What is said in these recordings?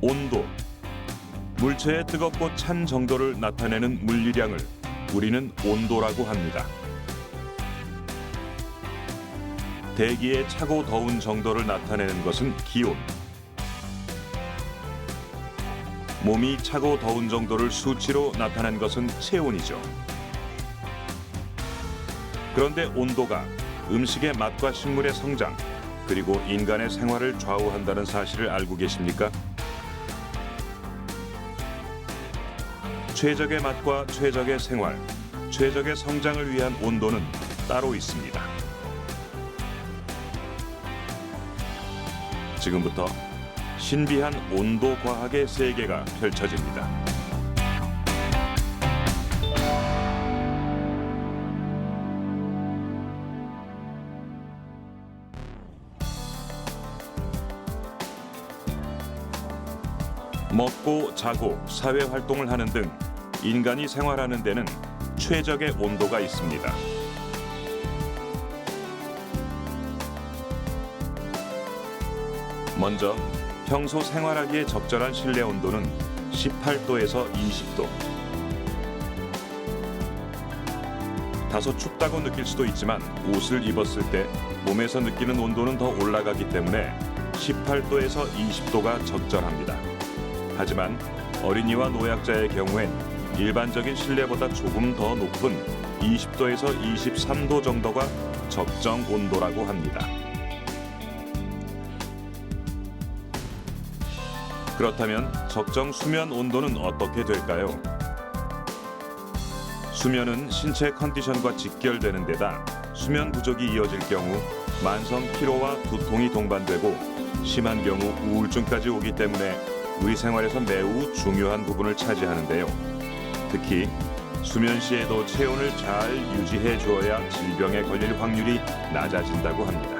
온도. 물체의 뜨겁고 찬 정도를 나타내는 물리량을 우리는 온도라고 합니다. 대기의 차고 더운 정도를 나타내는 것은 기온. 몸이 차고 더운 정도를 수치로 나타낸 것은 체온이죠. 그런데 온도가 음식의 맛과 식물의 성장, 그리고 인간의 생활을 좌우한다는 사실을 알고 계십니까? 최적의 맛과 최적의 생활, 최적의 성장을 위한 온도는 따로 있습니다. 지금부터 신비한 온도 과학의 세계가 펼쳐집니다. 먹고 자고 사회 활동을 하는 등 인간이 생활하는 데는 최적의 온도가 있습니다. 먼저 평소 생활하기에 적절한 실내 온도는 18도에서 20도. 다소 춥다고 느낄 수도 있지만 옷을 입었을 때 몸에서 느끼는 온도는 더 올라가기 때문에 18도에서 20도가 적절합니다. 하지만 어린이와 노약자의 경우엔 일반적인 실내보다 조금 더 높은 20도에서 23도 정도가 적정 온도라고 합니다. 그렇다면 적정 수면 온도는 어떻게 될까요? 수면은 신체 컨디션과 직결되는 데다 수면 부족이 이어질 경우 만성 피로와 두통이 동반되고 심한 경우 우울증까지 오기 때문에 우리 생활에서 매우 중요한 부분을 차지하는데요. 특히 수면 시에도 체온을 잘 유지해 주어야 질병에 걸릴 확률이 낮아진다고 합니다.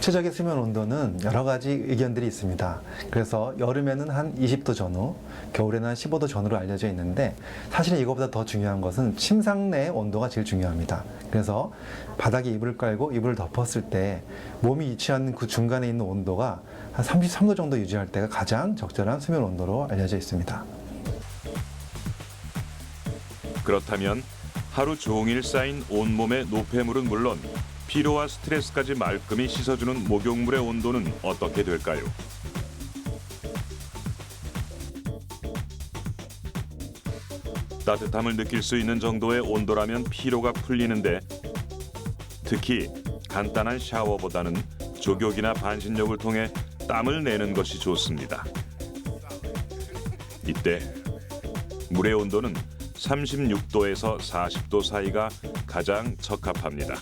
최적의 수면 온도는 여러 가지 의견들이 있습니다. 그래서 여름에는 한 20도 전후, 겨울에는 한 15도 전후로 알려져 있는데 사실은 이거보다 더 중요한 것은 침상 내의 온도가 제일 중요합니다. 그래서 바닥에 이불을 깔고 이불을 덮었을 때 몸이 위치하는 그 중간에 있는 온도가 한 33도 정도 유지할 때가 가장 적절한 수면 온도로 알려져 있습니다. 그렇다면 하루 종일 쌓인 온몸의 노폐물은 물론 피로와 스트레스까지 말끔히 씻어주는 목욕물의 온도는 어떻게 될까요? 따뜻함을 느낄 수 있는 정도의 온도라면 피로가 풀리는데 특히 간단한 샤워보다는 족욕이나 반신욕을 통해 땀을 내는 것이 좋습니다. 이때 물의 온도는 36도에서 40도 사이가 가장 적합합니다.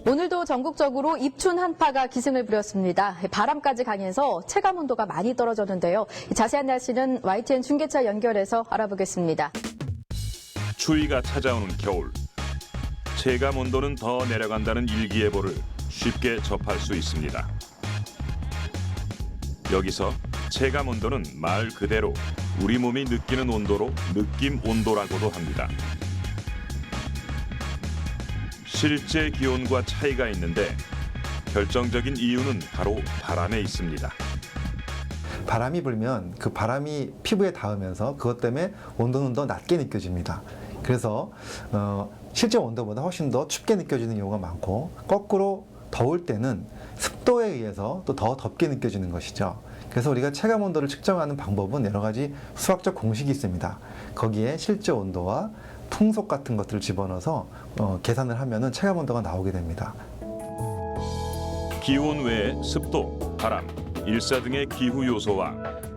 오늘도 전국적으로 입춘 한파가 기승을 부렸습니다. 바람까지 강해서 체감 온도가 많이 떨어졌는데요. 자세한 날씨는 YTN 중계차 연결해서 알아보겠습니다. 추위가 찾아오는 겨울. 체감 온도는 더 내려간다는 일기예보를 쉽게 접할 수 있습니다. 여기서 체감 온도는 말 그대로 우리 몸이 느끼는 온도로 느낌 온도라고도 합니다. 실제 기온과 차이가 있는데 결정적인 이유는 바로 바람에 있습니다. 바람이 불면 그 바람이 피부에 닿으면서 그것 때문에 온도는 더 낮게 느껴집니다. 그래서 실제 온도보다 훨씬 더 춥게 느껴지는 경우가 많고 거꾸로 더울 때는 습도에 의해서 또 더 덥게 느껴지는 것이죠. 그래서 우리가 체감 온도를 측정하는 방법은 여러 가지 수학적 공식이 있습니다. 거기에 실제 온도와 풍속 같은 것들을 집어넣어서 계산을 하면은 체감 온도가 나오게 됩니다. 기온 외에 습도, 바람, 일사 등의 기후 요소와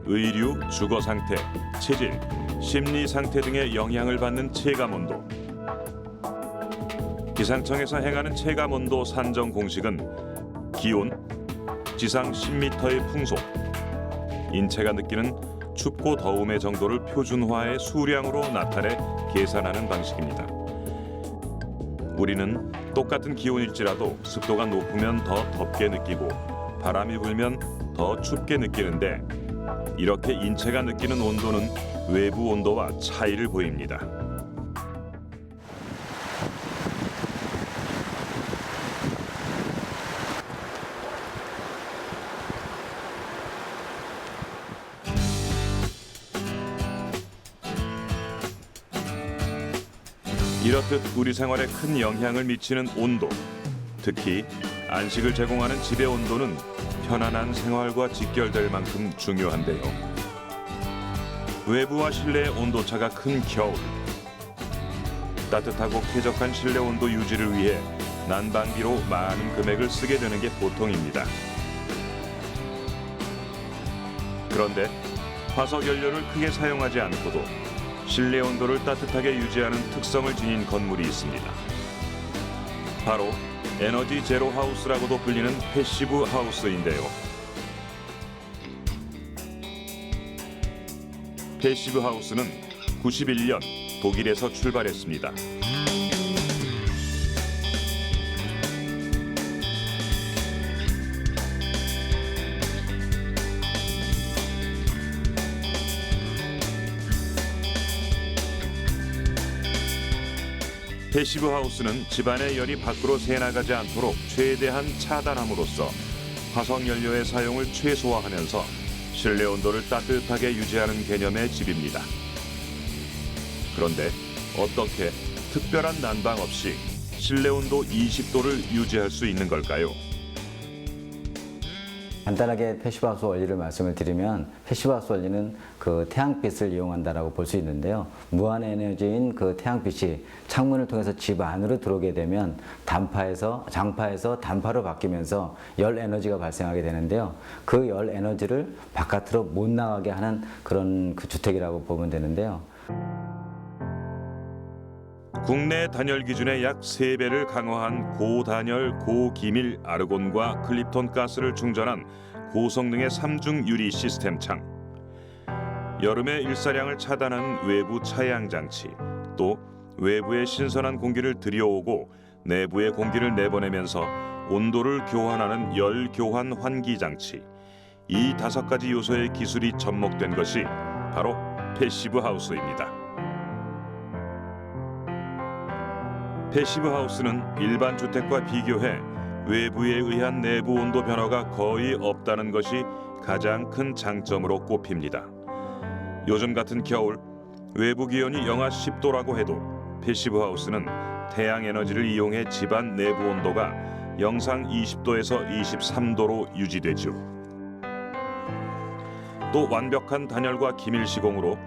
의류, 주거 상태, 체질, 심리 상태 등의 영향을 받는 체감 온도. 기상청에서 행하는 체감 온도 산정 공식은 기온, 지상 10m의 풍속, 인체가 느끼는 춥고 더움의 정도를 표준화의 수량으로 나타내 계산하는 방식입니다. 우리는 똑같은 기온일지라도 습도가 높으면 더 덥게 느끼고 바람이 불면 더 춥게 느끼는데 이렇게 인체가 느끼는 온도는 외부 온도와 차이를 보입니다. 이렇듯 우리 생활에 큰 영향을 미치는 온도, 특히 안식을 제공하는 집의 온도는 편안한 생활과 직결될 만큼 중요한데요. 외부와 실내의 온도차가 큰 겨울. 따뜻하고 쾌적한 실내 온도 유지를 위해 난방비로 많은 금액을 쓰게 되는 게 보통입니다. 그런데 화석 연료를 크게 사용하지 않고도 실내 온도를 따뜻하게 유지하는 특성을 지닌 건물이 있습니다. 바로 에너지 제로 하우스라고도 불리는 패시브 하우스인데요. 패시브 하우스는 91년 독일에서 출발했습니다. 패시브 하우스는 집안의 열이 밖으로 새나가지 않도록 최대한 차단함으로써 화석 연료의 사용을 최소화하면서 실내 온도를 따뜻하게 유지하는 개념의 집입니다. 그런데 어떻게 특별한 난방 없이 실내 온도 20도를 유지할 수 있는 걸까요? 간단하게 패시브하우스 원리를 말씀을 드리면 패시브하우스 원리는 그 태양빛을 이용한다라고 볼 수 있는데요. 무한 에너지인 그 태양빛이 창문을 통해서 집 안으로 들어오게 되면 장파에서 단파로 바뀌면서 열 에너지가 발생하게 되는데요. 그 열 에너지를 바깥으로 못 나가게 하는 그런 그 주택이라고 보면 되는데요. 국내 단열 기준의 약 3배를 강화한 고단열, 고기밀 아르곤과 클립톤 가스를 충전한 고성능의 3중 유리 시스템 창. 여름의 일사량을 차단하는 외부 차양 장치, 또 외부의 신선한 공기를 들여오고 내부의 공기를 내보내면서 온도를 교환하는 열 교환 환기 장치. 이 5가지 요소의 기술이 접목된 것이 바로 패시브 하우스입니다. 패시브 하우스는 일반 주택과 비교해 외부에 의한 내부 온도 변화가 거의 없다는 것이 가장 큰 장점으로 꼽힙니다. 요즘 같은 겨울 외부 기온이 영하 10도라고 해도 패시브 하우스는 태양 에너지를 이용해 집안 내부 온도가 영상 20도에서 23도로 유지되죠. 또 완벽한 단열과 기밀 시공으로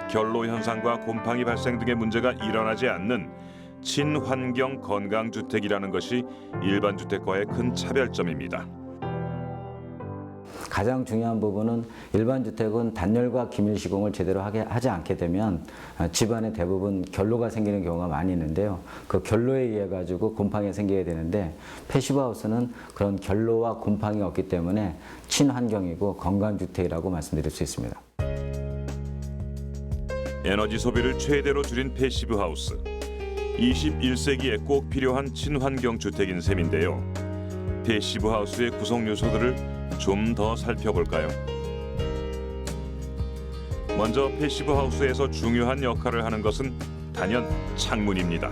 결로 현상과 곰팡이 발생 등의 문제가 일어나지 않는 친환경 건강주택이라는 것이 일반 주택과의 큰 차별점입니다. 가장 중요한 부분은 일반 주택은 단열과 기밀 시공을 제대로 하지 않게 되면 집안에 대부분 결로가 생기는 경우가 많이 있는데요. 그 결로에 의해 가지고 곰팡이가 생기게 되는데 패시브 하우스는 그런 결로와 곰팡이가 없기 때문에 친환경이고 건강주택이라고 말씀드릴 수 있습니다. 에너지 소비를 최대로 줄인 패시브 하우스. 21세기에 꼭 필요한 친환경 주택인 셈인데요. 패시브 하우스의 구성 요소들을 좀 더 살펴볼까요? 먼저 패시브 하우스에서 중요한 역할을 하는 것은 단연 창문입니다.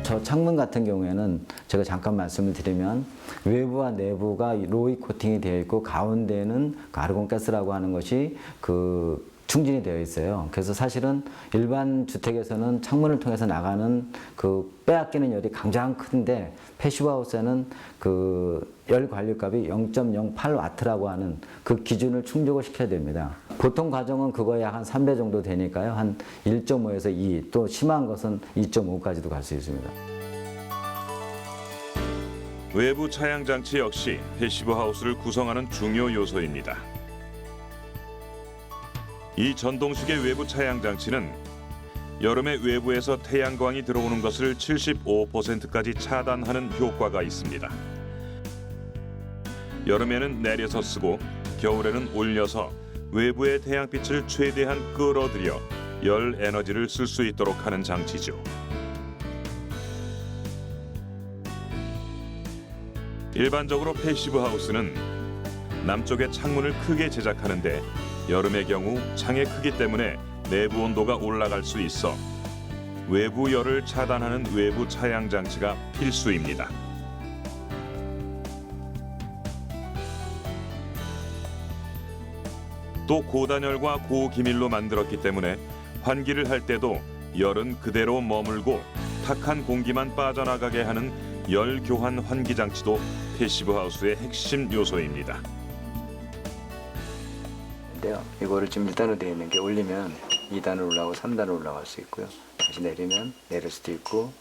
저 창문 같은 경우에는 제가 잠깐 말씀을 드리면 외부와 내부가 로이 코팅이 되어 있고 가운데는 아르곤가스라고 하는 것이 충진이 되어 있어요. 그래서 사실은 일반 주택에서는 창문을 통해서 나가는 빼앗기는 열이 가장 큰데 패시브 하우스에는 열 관리값이 0.08와트라고 하는 그 기준을 충족을 시켜야 됩니다. 보통 가정은 그거에 약 한 3배 정도 되니까요. 한 1.5에서 2, 또 심한 것은 2.5까지도 갈 수 있습니다. 외부 차양 장치 역시 패시브 하우스를 구성하는 중요 요소입니다. 이 전동식의 외부 차양 장치는 여름에 외부에서 태양광이 들어오는 것을 75%까지 차단하는 효과가 있습니다. 여름에는 내려서 쓰고 겨울에는 올려서 외부의 태양빛을 최대한 끌어들여 열 에너지를 쓸 수 있도록 하는 장치죠. 일반적으로 패시브 하우스는 남쪽에 창문을 크게 제작하는데 여름의 경우 창의 크기 때문에 내부 온도가 올라갈 수 있어 외부 열을 차단하는 외부 차양 장치가 필수입니다. 또 고단열과 고기밀로 만들었기 때문에 환기를 할 때도 열은 그대로 머물고 탁한 공기만 빠져나가게 하는 열 교환 환기 장치도 패시브 하우스의 핵심 요소입니다. 인데요. 이거를 지금 1단으로 되어 있는 게 올리면 2단으로 올라가고 3단으로 올라갈 수 있고요. 다시 내리면 내릴 수도 있고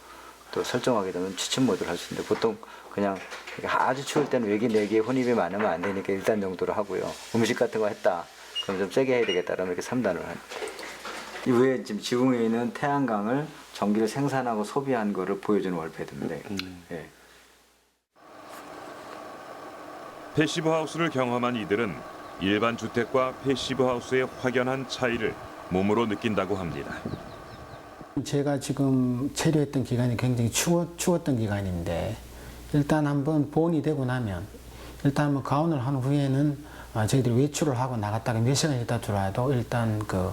또 설정하게 되면 취침 모드를 할 수 있는데 보통 그냥 아주 추울 때는 외기 내기에 혼입이 많으면 안 되니까 1단 정도로 하고요. 음식 같은 거 했다. 그럼 좀 세게 해야 되겠다. 그러면 이렇게 3단으로 합니다. 이 위에 지금 지붕에 있는 태양광을 전기를 생산하고 소비한 거를 보여주는 월패드입니다. 예. 패시브 하우스를 경험한 이들은 일반 주택과 패시브 하우스의 확연한 차이를 몸으로 느낀다고 합니다. 제가 지금 체류했던 기간이 굉장히 추웠던 기간인데 일단 한번 보온이 되고 나면 일단 뭐 가온을 한 후에는 저희들이 외출을 하고 나갔다가 몇 시간 있다 들어와도 일단 그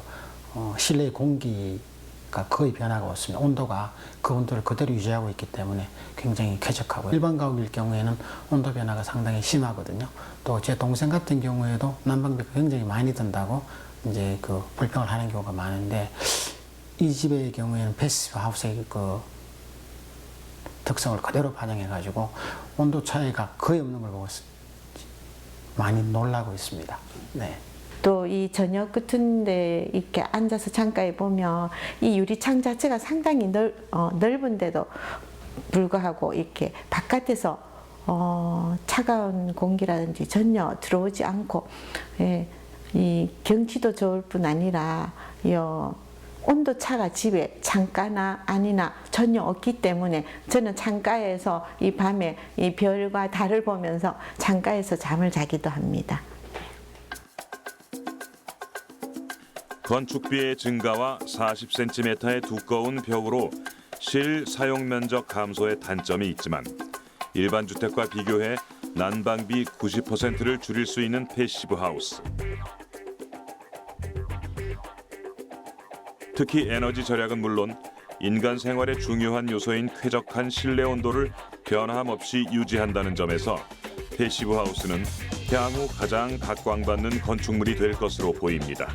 실내 공기가 거의 변화가 없습니다. 온도가 그 온도를 그대로 유지하고 있기 때문에 굉장히 쾌적하고요. 일반 가옥일 경우에는 온도 변화가 상당히 심하거든요. 또 제 동생 같은 경우에도 난방비가 굉장히 많이 든다고 이제 그 불평을 하는 경우가 많은데 이 집의 경우에는 패시브 하우스의 그 특성을 그대로 반영해가지고 온도 차이가 거의 없는 걸 보고 많이 놀라고 있습니다. 네. 또 이 저녁 같은데 이렇게 앉아서 창가에 보면 이 유리창 자체가 상당히 넓은데도 불구하고 이렇게 바깥에서 차가운 공기라든지 전혀 들어오지 않고 이 경치도 좋을 뿐 아니라 온도 차가 집에 창가나 안이나 전혀 없기 때문에 저는 창가에서 이 밤에 이 별과 달을 보면서 창가에서 잠을 자기도 합니다. 건축비의 증가와 40cm의 두꺼운 벽으로 실 사용 면적 감소의 단점이 있지만 일반 주택과 비교해 난방비 90%를 줄일 수 있는 패시브 하우스. 특히 에너지 절약은 물론 인간 생활의 중요한 요소인 쾌적한 실내 온도를 변함없이 유지한다는 점에서 패시브 하우스는 향후 가장 각광받는 건축물이 될 것으로 보입니다.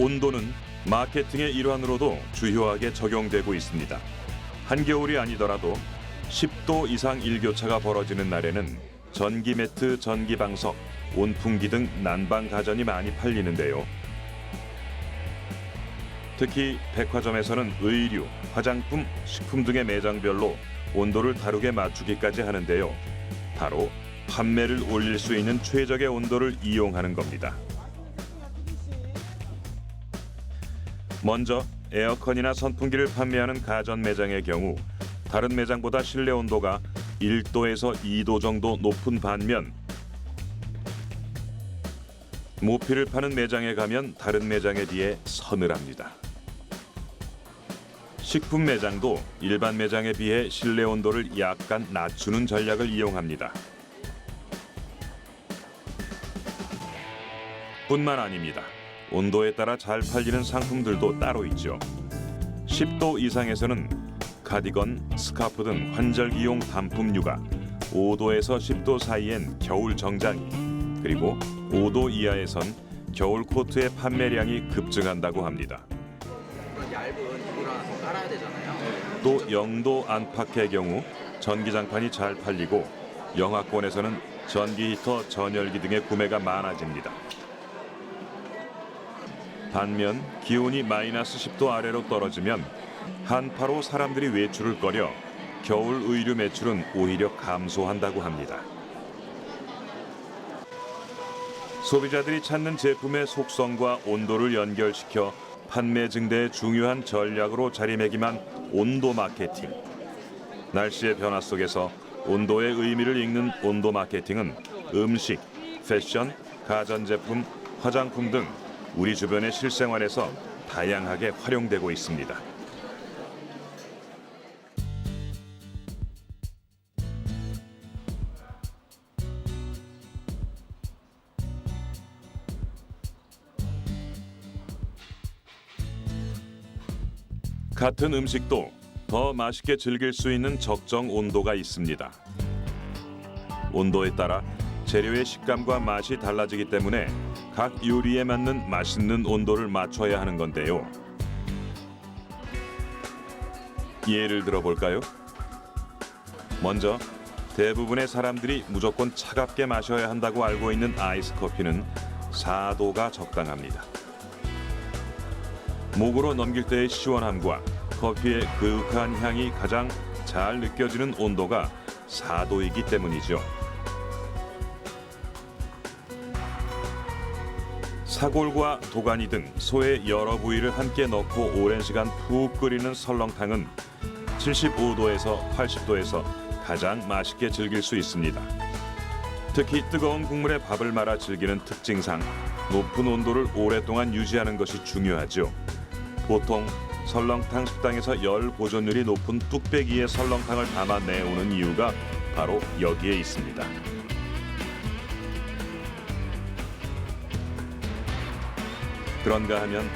온도는 마케팅의 일환으로도 주요하게 적용되고 있습니다. 한겨울이 아니더라도 10도 이상 일교차가 벌어지는 날에는 전기 매트, 전기 방석, 온풍기 등 난방 가전이 많이 팔리는데요. 특히 백화점에서는 의류, 화장품, 식품 등의 매장별로 온도를 다르게 맞추기까지 하는데요. 바로 판매를 올릴 수 있는 최적의 온도를 이용하는 겁니다. 먼저 에어컨이나 선풍기를 판매하는 가전 매장의 경우 다른 매장보다 실내 온도가 1도에서 2도 정도 높은 반면 모피를 파는 매장에 가면 다른 매장에 비해 서늘합니다. 식품 매장도 일반 매장에 비해 실내 온도를 약간 낮추는 전략을 이용합니다. 뿐만 아닙니다. 온도에 따라 잘 팔리는 상품들도 따로 있죠. 10도 이상에서는 카디건, 스카프 등 환절기용 단품 육아, 5도에서 10도 사이엔 겨울 정장이, 그리고 5도 이하에선 겨울 코트의 판매량이 급증한다고 합니다. 얇은 이불 하나 더 깔아야 되잖아요. 또 0도 안팎의 경우 전기장판이 잘 팔리고 영하권에서는 전기 히터, 전열기 등의 구매가 많아집니다. 반면 기온이 마이너스 10도 아래로 떨어지면 한파로 사람들이 외출을 꺼려 겨울 의류 매출은 오히려 감소한다고 합니다. 소비자들이 찾는 제품의 속성과 온도를 연결시켜 판매 증대의 중요한 전략으로 자리매김한 온도 마케팅. 날씨의 변화 속에서 온도의 의미를 읽는 온도 마케팅은 음식, 패션, 가전제품, 화장품 등 우리 주변의 실생활에서 다양하게 활용되고 있습니다. 같은 음식도 더 맛있게 즐길 수 있는 적정 온도가 있습니다. 온도에 따라 재료의 식감과 맛이 달라지기 때문에 각 요리에 맞는 맛있는 온도를 맞춰야 하는 건데요. 예를 들어 볼까요? 먼저 대부분의 사람들이 무조건 차갑게 마셔야 한다고 알고 있는 아이스 커피는 4도가 적당합니다. 목으로 넘길 때의 시원함과 커피의 그윽한 향이 가장 잘 느껴지는 온도가 4도이기 때문이죠. 사골과 도가니 등 소의 여러 부위를 함께 넣고 오랜 시간 푹 끓이는 설렁탕은 75도에서 80도에서 가장 맛있게 즐길 수 있습니다. 특히 뜨거운 국물에 밥을 말아 즐기는 특징상 높은 온도를 오랫동안 유지하는 것이 중요하죠. 보통 설렁탕 식당에서 열 보존율이 높은 뚝배기에 설렁탕을 담아 내오는 이유가 바로 여기에 있습니다. 그런가 하면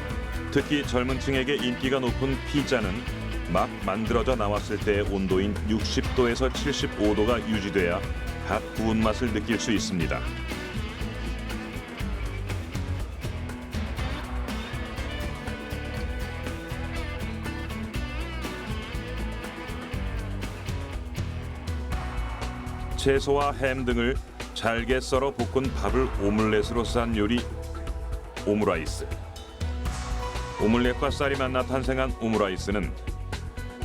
특히 젊은 층에게 인기가 높은 피자는 막 만들어져 나왔을 때의 온도인 60도에서 75도가 유지돼야 갓 구운 맛을 느낄 수 있습니다. 채소와 햄 등을 잘게 썰어 볶은 밥을 오믈렛으로 싼 요리 오므라이스. 오믈렛과 쌀이 만나 탄생한 오므라이스는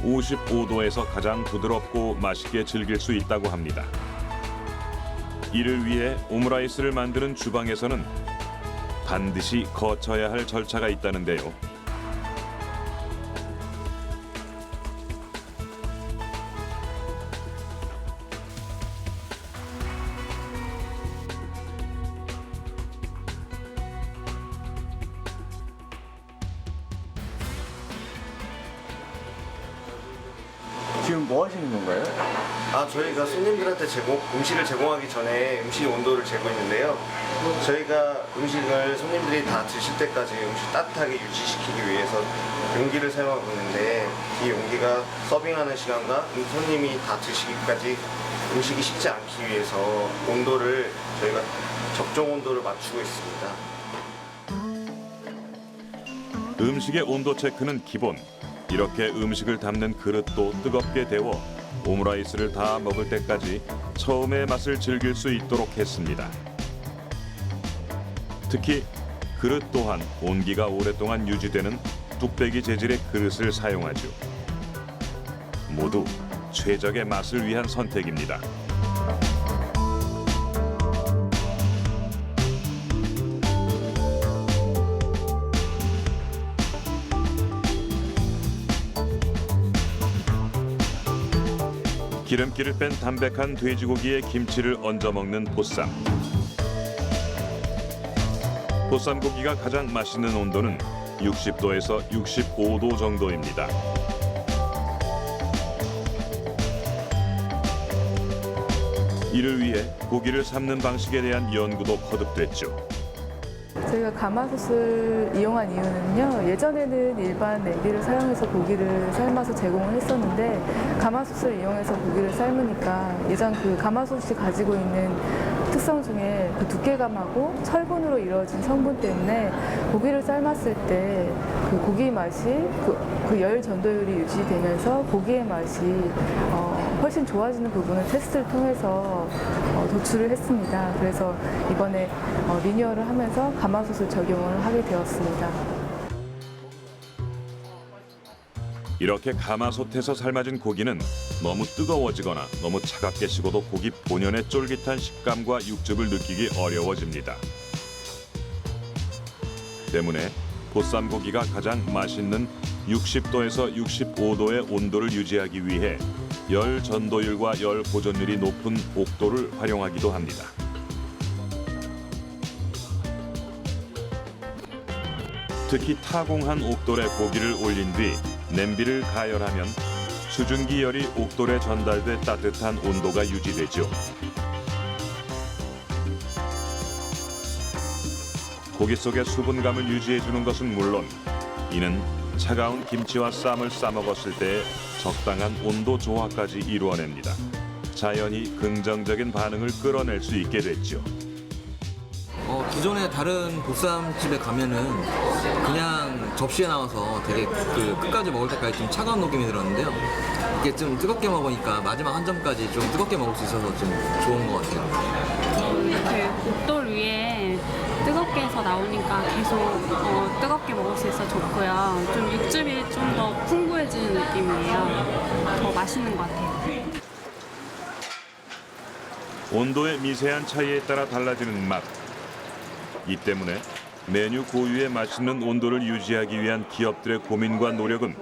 55도에서 가장 부드럽고 맛있게 즐길 수 있다고 합니다. 이를 위해 오므라이스를 만드는 주방에서는 반드시 거쳐야 할 절차가 있다는데요. 지금 뭐 하시는 건가요? 저희가 손님들한테 음식을 제공하기 전에 음식 온도를 재고있는데요. 저희가 음식을 손님들이 다 드실 때까지 음식 따뜻하게 유지시키기 위해서 용기를 사용하고 있는데 이 용기가 서빙하는 시간과 손님이 다 드시기까지 음식이 식지 않기 위해서 온도를 저희가 적정 온도를 맞추고 있습니다. 음식의 온도 체크는 기본. 이렇게 음식을 담는 그릇도 뜨겁게 데워 오므라이스를 다 먹을 때까지 처음의 맛을 즐길 수 있도록 했습니다. 특히 그릇 또한 온기가 오랫동안 유지되는 뚝배기 재질의 그릇을 사용하죠. 모두 최적의 맛을 위한 선택입니다. 기름기를 뺀 담백한 돼지고기에 김치를 얹어 먹는 보쌈. 보쌈고기가 가장 맛있는 온도는 60도에서 65도 정도입니다. 이를 위해 고기를 삶는 방식에 대한 연구도 거듭됐죠. 저희가 가마솥을 이용한 이유는요. 예전에는 일반 냄비를 사용해서 고기를 삶아서 제공을 했었는데 가마솥을 이용해서 고기를 삶으니까 예전 그 가마솥이 가지고 있는 특성 중에 그 두께감하고 철분으로 이루어진 성분 때문에 고기를 삶았을 때 그 고기 맛이 그 열 전도율이 유지되면서 고기의 맛이 훨씬 좋아지는 부분을 테스트를 통해서 도출을 했습니다. 그래서 이번에 리뉴얼을 하면서 가마솥을 적용을 하게 되었습니다. 이렇게 가마솥에서 삶아진 고기는 너무 뜨거워지거나 너무 차갑게 식어도 고기 본연의 쫄깃한 식감과 육즙을 느끼기 어려워집니다. 때문에 보쌈 고기가 가장 맛있는 60도에서 65도의 온도를 유지하기 위해 열 전도율과 열 보존율이 높은 옥도를 활용하기도 합니다. 특히 타공한 옥돌에 고기를 올린 뒤 냄비를 가열하면 수증기 열이 옥돌에 전달돼 따뜻한 온도가 유지되죠. 고기 속의 수분감을 유지해주는 것은 물론 이는 차가운 김치와 쌈을 싸 먹었을 때 적당한 온도 조화까지 이루어냅니다. 자연히 긍정적인 반응을 끌어낼 수 있게 됐죠. 기존에 다른 보쌈집에 가면은 그냥 접시에 나와서 되게 끝까지 먹을 때까지 좀 차가운 느낌이 들었는데요. 이게 좀 뜨겁게 먹으니까 마지막 한 점까지 좀 뜨겁게 먹을 수 있어서 좀 좋은 것 같아요. 이렇게 복돌 위에 뜨겁게 해서 나오니까 계속 뜨겁게 먹을 수 있어서 좋고요. 좀 육즙이 좀 더 풍부해지는 느낌이에요. 더 맛있는 것 같아요. 온도의 미세한 차이에 따라 달라지는 맛. 이 때문에 메뉴 고유의 맛있는 온도를 유지하기 위한 기업들의 고민과 노력은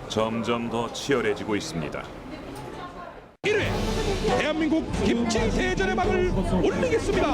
점점 더 치열해지고 있습니다. 1회 대한민국 김치 대전의 막을 올리겠습니다.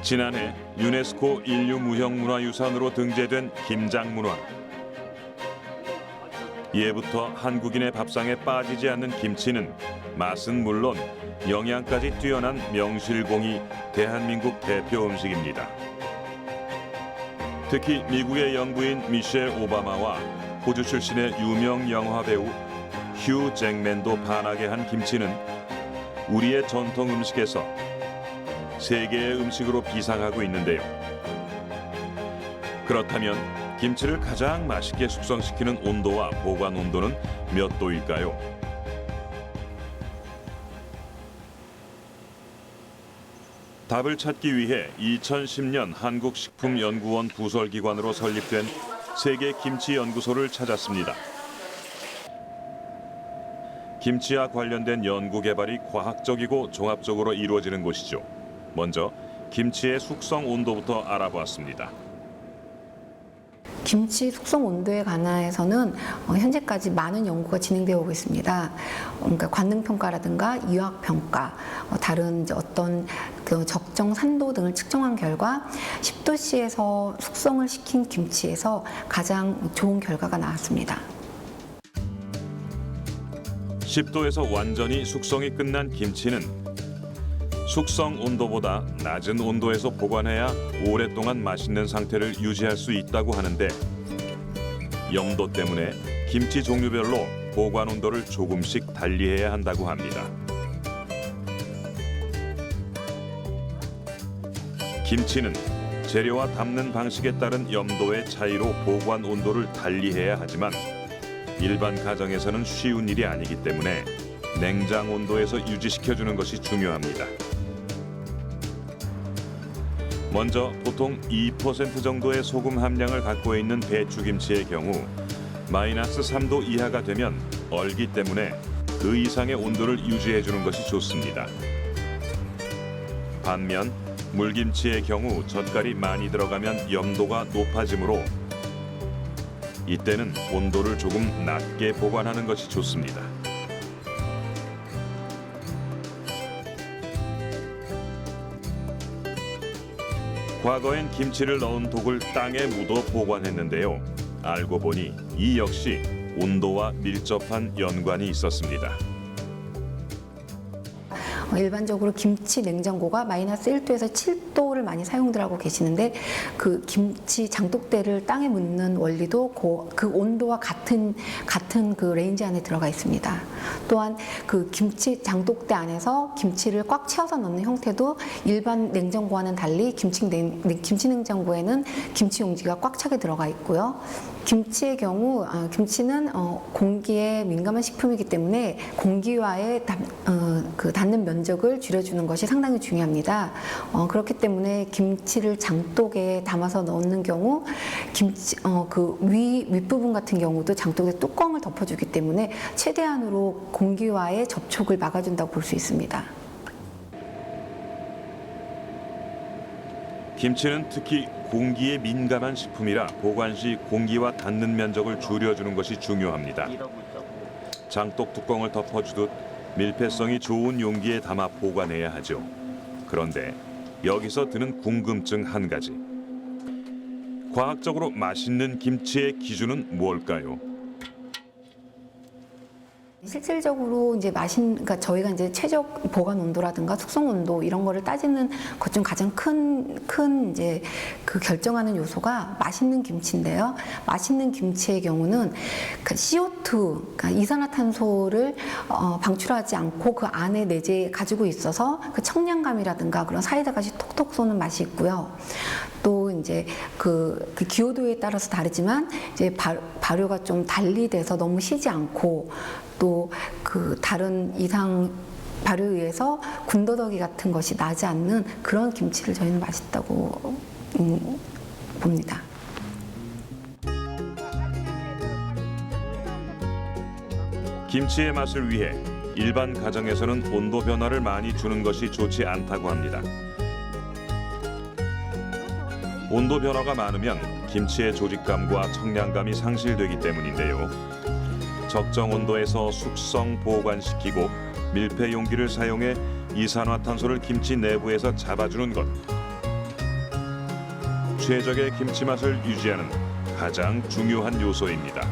지난해 유네스코 인류무형문화유산으로 등재된 김장문화. 예부터 한국인의 밥상에 빠지지 않는 김치는 맛은 물론 영양까지 뛰어난 명실공히 대한민국 대표 음식입니다. 특히 미국의 영부인 미셸 오바마와 호주 출신의 유명 영화배우 휴 잭맨도 반하게 한 김치는 우리의 전통 음식에서 세계의 음식으로 비상하고 있는데요. 그렇다면 김치를 가장 맛있게 숙성시키는 온도와 보관 온도는 몇 도일까요? 답을 찾기 위해 2010년 한국식품연구원 부설기관으로 설립된 세계김치연구소를 찾았습니다. 김치와 관련된 연구 개발이 과학적이고 종합적으로 이루어지는 곳이죠. 먼저 김치의 숙성 온도부터 알아보았습니다. 김치 숙성 온도에 관해서는 현재까지 많은 연구가 진행되어 오고 있습니다. 그러니까 관능 평가라든가 유학 평가, 다른 어떤 그 적정 산도 등을 측정한 결과 10도씨에서 숙성을 시킨 김치에서 가장 좋은 결과가 나왔습니다. 10도에서 완전히 숙성이 끝난 김치는 숙성 온도보다 낮은 온도에서 보관해야 오랫동안 맛있는 상태를 유지할 수 있다고 하는데 염도 때문에 김치 종류별로 보관 온도를 조금씩 달리해야 한다고 합니다. 김치는 재료와 담는 방식에 따른 염도의 차이로 보관 온도를 달리해야 하지만 일반 가정에서는 쉬운 일이 아니기 때문에 냉장 온도에서 유지시켜주는 것이 중요합니다. 먼저 보통 2% 정도의 소금 함량을 갖고 있는 배추김치의 경우 마이너스 3도 이하가 되면 얼기 때문에 그 이상의 온도를 유지해주는 것이 좋습니다. 반면 물김치의 경우 젓갈이 많이 들어가면 염도가 높아지므로 이때는 온도를 조금 낮게 보관하는 것이 좋습니다. 과거엔 김치를 넣은 독을 땅에 묻어 보관했는데요. 알고 보니 이 역시 온도와 밀접한 연관이 있었습니다. 일반적으로 김치 냉장고가 마이너스 1도에서 7도를 많이 사용들 하고 계시는데 그 김치 장독대를 땅에 묻는 원리도 그 온도와 같은 그 레인지 안에 들어가 있습니다. 또한 그 김치 장독대 안에서 김치를 꽉 채워서 넣는 형태도 일반 냉장고와는 달리 김치 냉장고에는 김치 용지가 꽉 차게 들어가 있고요. 김치의 경우 김치는 공기에 민감한 식품이기 때문에 공기와의 닿는 면적을 줄여주는 것이 상당히 중요합니다. 그렇기 때문에 김치를 장독에 담아서 넣는 경우 김치 그 윗부분 같은 경우도 장독에 뚜껑을 덮어주기 때문에 최대한으로 공기와의 접촉을 막아준다고 볼 수 있습니다. 김치는 특히 공기에 민감한 식품이라 보관 시 공기와 닿는 면적을 줄여주는 것이 중요합니다. 장독 뚜껑을 덮어주듯 밀폐성이 좋은 용기에 담아 보관해야 하죠. 그런데 여기서 드는 궁금증 한 가지. 과학적으로 맛있는 김치의 기준은 뭘까요? 실질적으로 이제 그러니까 저희가 이제 최적 보관 온도라든가 숙성 온도 이런 거를 따지는 것 중 가장 큰 이제 그 결정하는 요소가 맛있는 김치인데요. 맛있는 김치의 경우는 그 CO2, 그러니까 이산화탄소를 방출하지 않고 그 안에 내재해 가지고 있어서 그 청량감이라든가 그런 사이다같이 톡톡 쏘는 맛이 있고요. 또 이제 그 기호도에 따라서 다르지만 이제 발효가 좀 달리 돼서 너무 시지 않고 또 그 다른 이상 발효에 의해서 군더더기 같은 것이 나지 않는 그런 김치를 저희는 맛있다고 봅니다. 김치의 맛을 위해 일반 가정에서는 온도 변화를 많이 주는 것이 좋지 않다고 합니다. 온도 변화가 많으면 김치의 조직감과 청량감이 상실되기 때문인데요. 적정 온도에서 숙성, 보관시키고 밀폐 용기를 사용해 이산화탄소를 김치 내부에서 잡아주는 것. 최적의 김치 맛을 유지하는 가장 중요한 요소입니다.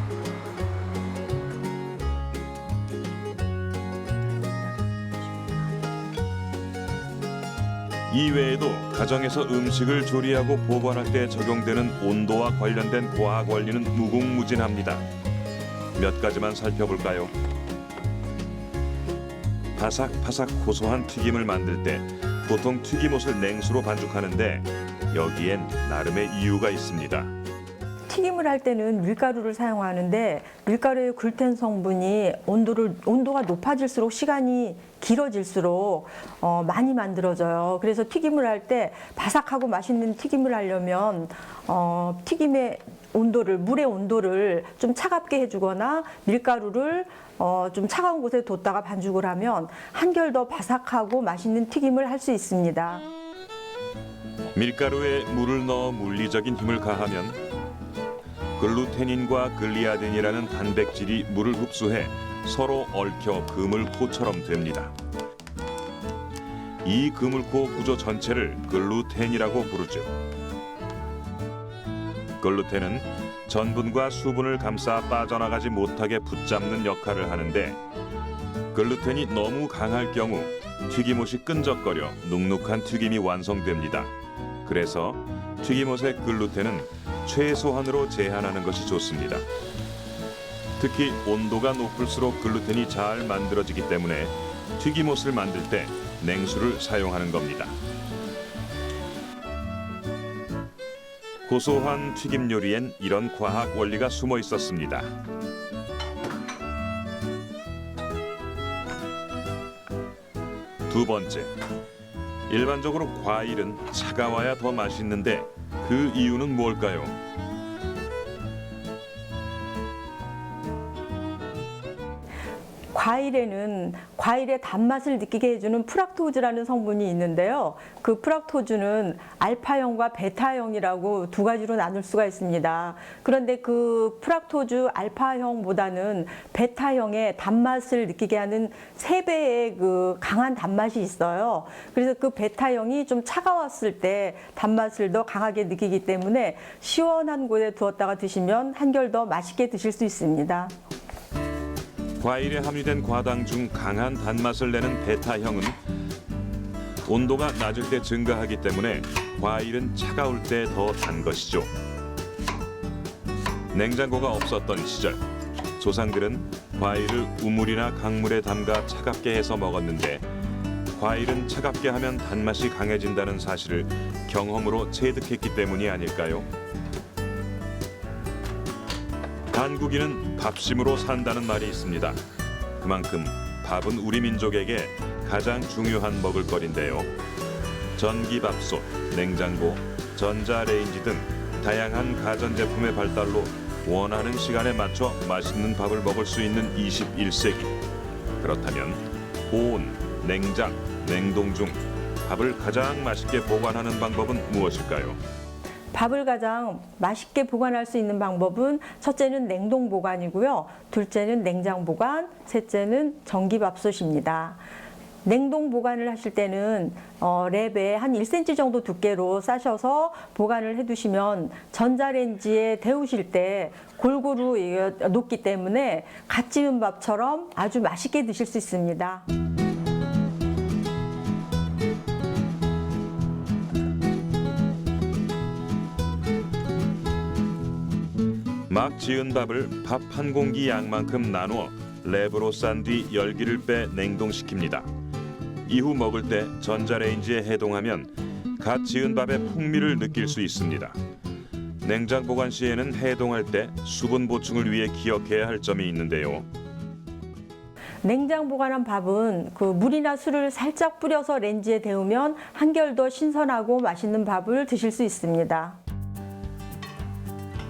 이외에도 가정에서 음식을 조리하고 보관할 때 적용되는 온도와 관련된 과학 원리는 무궁무진합니다. 몇 가지만 살펴볼까요? 바삭바삭 고소한 튀김을 만들 때 보통 튀김옷을 냉수로 반죽하는데 여기엔 나름의 이유가 있습니다. 튀김을 할 때는 밀가루를 사용하는데 밀가루의 글루텐 성분이 온도가 높아질수록 시간이 길어질수록 많이 만들어져요. 그래서 튀김을 할 때 바삭하고 맛있는 튀김을 하려면 튀김의 온도를, 물의 온도를 좀 차갑게 해주거나 밀가루를 좀 차가운 곳에 뒀다가 반죽을 하면 한결 더 바삭하고 맛있는 튀김을 할 수 있습니다. 밀가루에 물을 넣어 물리적인 힘을 가하면 글루테닌과 글리아딘이라는 단백질이 물을 흡수해 서로 얽혀 그물코처럼 됩니다. 이 그물코 구조 전체를 글루텐이라고 부르죠. 글루텐은 전분과 수분을 감싸 빠져나가지 못하게 붙잡는 역할을 하는데 글루텐이 너무 강할 경우 튀김옷이 끈적거려 눅눅한 튀김이 완성됩니다. 그래서 튀김옷의 글루텐은 최소한으로 제한하는 것이 좋습니다. 특히 온도가 높을수록 글루텐이 잘 만들어지기 때문에 튀김옷을 만들 때 냉수를 사용하는 겁니다. 고소한 튀김 요리엔 이런 과학 원리가 숨어 있었습니다. 두 번째, 일반적으로 과일은 차가워야 더 맛있는데 그 이유는 뭘까요? 과일에는 과일의 단맛을 느끼게 해주는 프락토즈라는 성분이 있는데요. 그 프락토즈는 알파형과 베타형이라고 두 가지로 나눌 수가 있습니다. 그런데 그 프락토즈 알파형보다는 베타형의 단맛을 느끼게 하는 3배의 그 강한 단맛이 있어요. 그래서 그 베타형이 좀 차가웠을 때 단맛을 더 강하게 느끼기 때문에 시원한 곳에 두었다가 드시면 한결 더 맛있게 드실 수 있습니다. 과일에 함유된 과당 중 강한 단맛을 내는 베타형은 온도가 낮을 때 증가하기 때문에 과일은 차가울 때 더 단 것이죠. 냉장고가 없었던 시절, 조상들은 과일을 우물이나 강물에 담가 차갑게 해서 먹었는데 과일은 차갑게 하면 단맛이 강해진다는 사실을 경험으로 체득했기 때문이 아닐까요? 한국인은 밥심으로 산다는 말이 있습니다. 그만큼 밥은 우리 민족에게 가장 중요한 먹을거리인데요. 전기밥솥, 냉장고, 전자레인지 등 다양한 가전제품의 발달로 원하는 시간에 맞춰 맛있는 밥을 먹을 수 있는 21세기. 그렇다면 보온, 냉장, 냉동 중 밥을 가장 맛있게 보관하는 방법은 무엇일까요? 밥을 가장 맛있게 보관할 수 있는 방법은 첫째는 냉동 보관이고요. 둘째는 냉장 보관, 셋째는 전기밥솥입니다. 냉동 보관을 하실 때는 랩에 한 1cm 정도 두께로 싸셔서 보관을 해두시면 전자레인지에 데우실 때 골고루 녹기 때문에 갓 지은 밥처럼 아주 맛있게 드실 수 있습니다. 막 지은 밥을 밥 한 공기 양만큼 나누어 랩으로 싼 뒤 열기를 빼 냉동시킵니다. 이후 먹을 때 전자레인지에 해동하면 갓 지은 밥의 풍미를 느낄 수 있습니다. 냉장 보관 시에는 해동할 때 수분 보충을 위해 기억해야 할 점이 있는데요. 냉장 보관한 밥은 그 물이나 술을 살짝 뿌려서 렌지에 데우면 한결 더 신선하고 맛있는 밥을 드실 수 있습니다.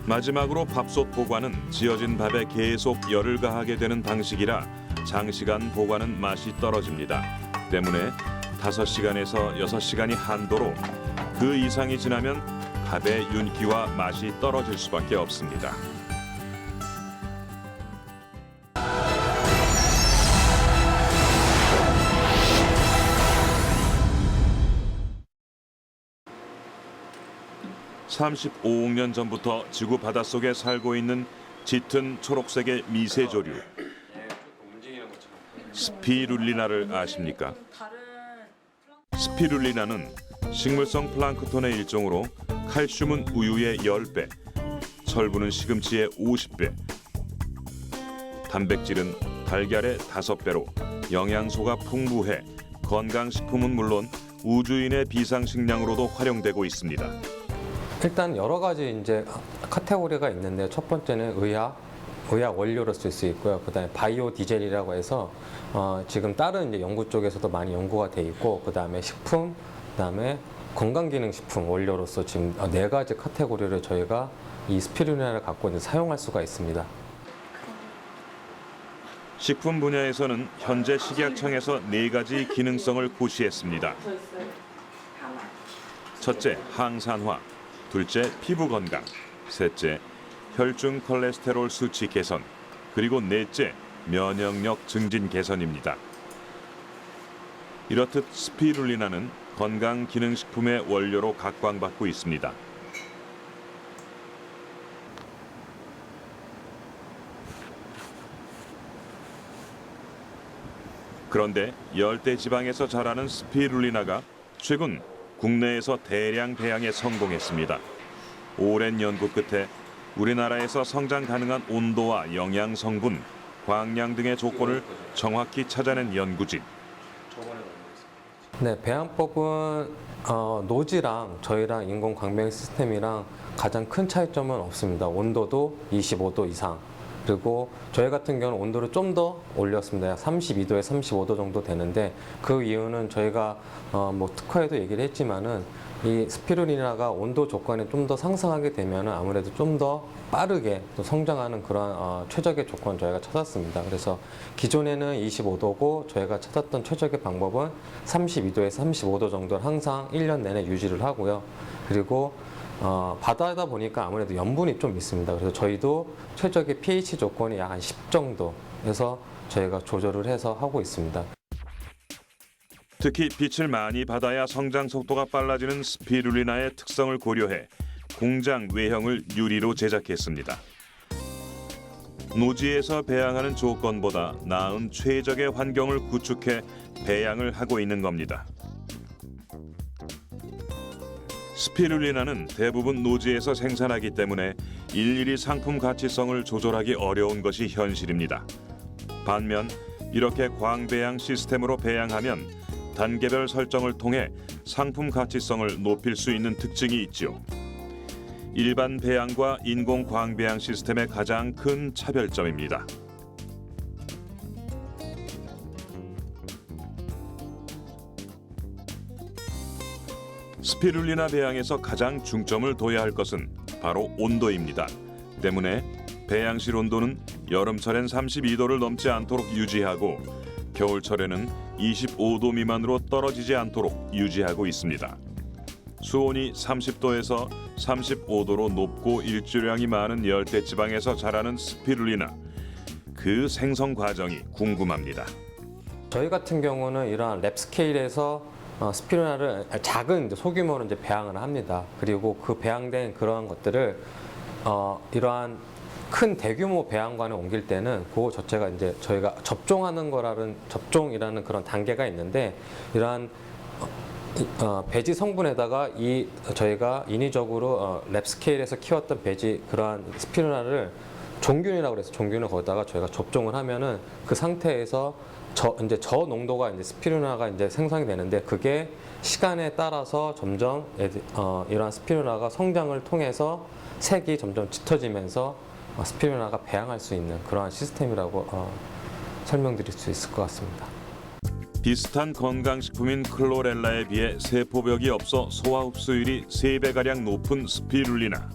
마지막으로 밥솥 보관은 지어진 밥에 계속 열을 가하게 되는 방식이라 장시간 보관은 맛이 떨어집니다. 때문에 5시간에서 6시간이 한도로 그 이상이 지나면 밥의 윤기와 맛이 떨어질 수밖에 없습니다. (35억 년) 전부터 지구 바닷속에 살고 있는 짙은 초록색의 미세조류 스피룰리나를 아십니까? 스피룰리나는 식물성 플랑크톤의 일종으로 칼슘은 우유의 10배, 철분은 시금치의 50배, 단백질은 달걀의 5배로 영양소가 풍부해 건강식품은 물론 우주인의 비상식량으로도 활용되고 있습니다. 일단 여러 가지 이제 카테고리가 있는데 첫 번째는 의학 원료로 쓸 수 있고요. 그다음에 바이오 디젤이라고 해서 지금 다른 이제 연구 쪽에서도 많이 연구가 돼 있고, 그다음에 식품, 그다음에 건강기능식품 원료로서 지금 4가지 카테고리를 저희가 이 스피루리나를 갖고 이제 사용할 수가 있습니다. 식품 분야에서는 현재 식약청에서 4가지 기능성을 고시했습니다. 첫째, 항산화. 둘째, 피부 건강. 셋째, 혈중 콜레스테롤 수치 개선. 그리고 넷째, 면역력 증진 개선입니다. 이렇듯 스피룰리나는 건강기능식품의 원료로 각광받고 있습니다. 그런데 열대 지방에서 자라는 스피룰리나가 최근 국내에서 대량 배양에 성공했습니다. 오랜 연구 끝에 우리나라에서 성장 가능한 온도와 영양 성분, 광량 등의 조건을 정확히 찾아낸 연구진. 네, 배양법은 노지랑 저희랑 인공 광배양 시스템이랑 가장 큰 차이점은 없습니다. 온도도 25도 이상. 그리고 저희 같은 경우는 온도를 좀 더 올렸습니다. 32도에 35도 정도 되는데, 그 이유는 저희가 뭐 특허에도 얘기를 했지만은 이 스피루리나가 온도 조건이 좀 더 상승하게 되면 아무래도 좀 더 빠르게 또 성장하는 그런 최적의 조건 저희가 찾았습니다. 그래서 기존에는 25도고 저희가 찾았던 최적의 방법은 32도에서 35도 정도를 항상 1년 내내 유지를 하고요. 그리고 바다다 보니까 아무래도 염분이 좀 있습니다. 그래서 저희도 최적의 pH 조건이 약 한 10 정도에서 저희가 조절을 해서 하고 있습니다. 특히 빛을 많이 받아야 성장 속도가 빨라지는 스피룰리나의 특성을 고려해 공장 외형을 유리로 제작했습니다. 노지에서 배양하는 조건보다 나은 최적의 환경을 구축해 배양을 하고 있는 겁니다. 스피룰리나는 대부분 노지에서 생산하기 때문에 일일이 상품 가치성을 조절하기 어려운 것이 현실입니다. 반면 이렇게 광배양 시스템으로 배양하면 단계별 설정을 통해 상품 가치성을 높일 수 있는 특징이 있죠. 일반 배양과 인공 광배양 시스템의 가장 큰 차별점입니다. 스피룰리나 배양에서 가장 중점을 둬야 할 것은 바로 온도입니다. 때문에 배양실 온도는 여름철엔 32도를 넘지 않도록 유지하고 겨울철에는 25도 미만으로 떨어지지 않도록 유지하고 있습니다. 수온이 30도에서 35도로 높고 일조량이 많은 열대지방에서 자라는 스피룰리나, 그 생성 과정이 궁금합니다. 저희 같은 경우는 이러한 랩 스케일에서 스피루리나를 작은 소규모로 이제 배양을 합니다. 그리고 그 배양된 그러한 것들을 이러한 큰 대규모 배양관에 옮길 때는 그거 자체가 이제 저희가 접종이라는 그런 단계가 있는데, 이러한 배지 성분에다가 저희가 인위적으로 랩 스케일에서 키웠던 배지 그러한 스피루리나를 종균이라고 해서 종균을 거기다가 저희가 접종을 하면은 그 상태에서 저 농도가 이제 스피루리나가 이제 생성이 되는데, 그게 시간에 따라서 점점 이러한 스피루리나가 성장을 통해서 색이 점점 짙어지면서 스피루리나가 배양할 수 있는 그러한 시스템이라고 설명드릴 수 있을 것 같습니다. 비슷한 건강식품인 클로렐라에 비해 세포벽이 없어 소화 흡수율이 3배가량 높은 스피룰리나.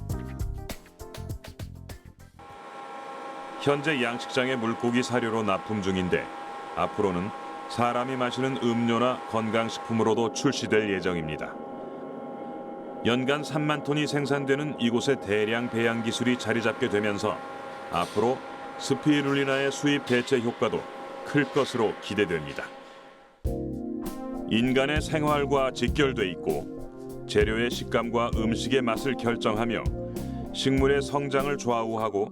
현재 양식장의 물고기 사료로 납품 중인데 앞으로는 사람이 마시는 음료나 건강식품으로도 출시될 예정입니다. 연간 3만 톤이 생산되는 이곳의 대량 배양 기술이 자리 잡게 되면서 앞으로 스피룰리나의 수입 대체 효과도 클 것으로 기대됩니다. 인간의 생활과 직결돼 있고 재료의 식감과 음식의 맛을 결정하며 식물의 성장을 좌우하고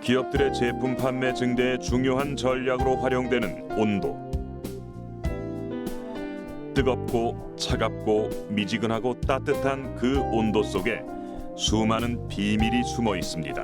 기업들의 제품 판매 증대에 중요한 전략으로 활용되는 온도. 뜨겁고 차갑고 미지근하고 따뜻한 그 온도 속에 수많은 비밀이 숨어 있습니다.